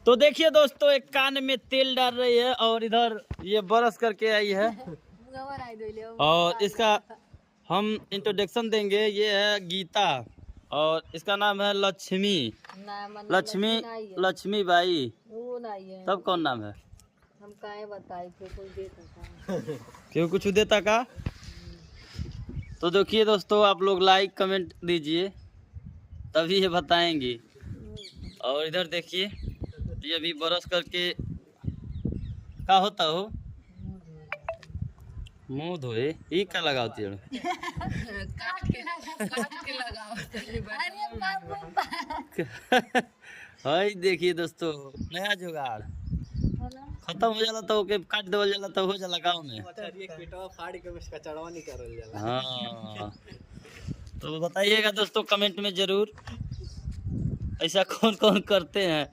तो देखिए दोस्तों, एक कान में तेल डाल रही है और इधर ये ब्रश करके आई है। और इसका हम इंट्रोडक्शन देंगे। ये है गीता और इसका नाम है लक्ष्मी। लक्ष्मी लक्ष्मी बाई। तब कौन नाम है? हम काहे बताए क्यों कुछ देता का? तो देखिए दोस्तों, आप लोग लाइक कमेंट दीजिए तभी ये बताएंगी। और इधर देखिए, ये अभी ब्रश करके क्या होता हो, मुंह धोए ये क्या लगाती है? हाय देखिए दोस्तों, नया जुगाड़ खत्म हो जाला तो ओके काट देवल जाला तो हो जाला गाँव में। हाँ, तो बताइएगा दोस्तों कमेंट में जरूर, ऐसा कौन कौन करते हैं।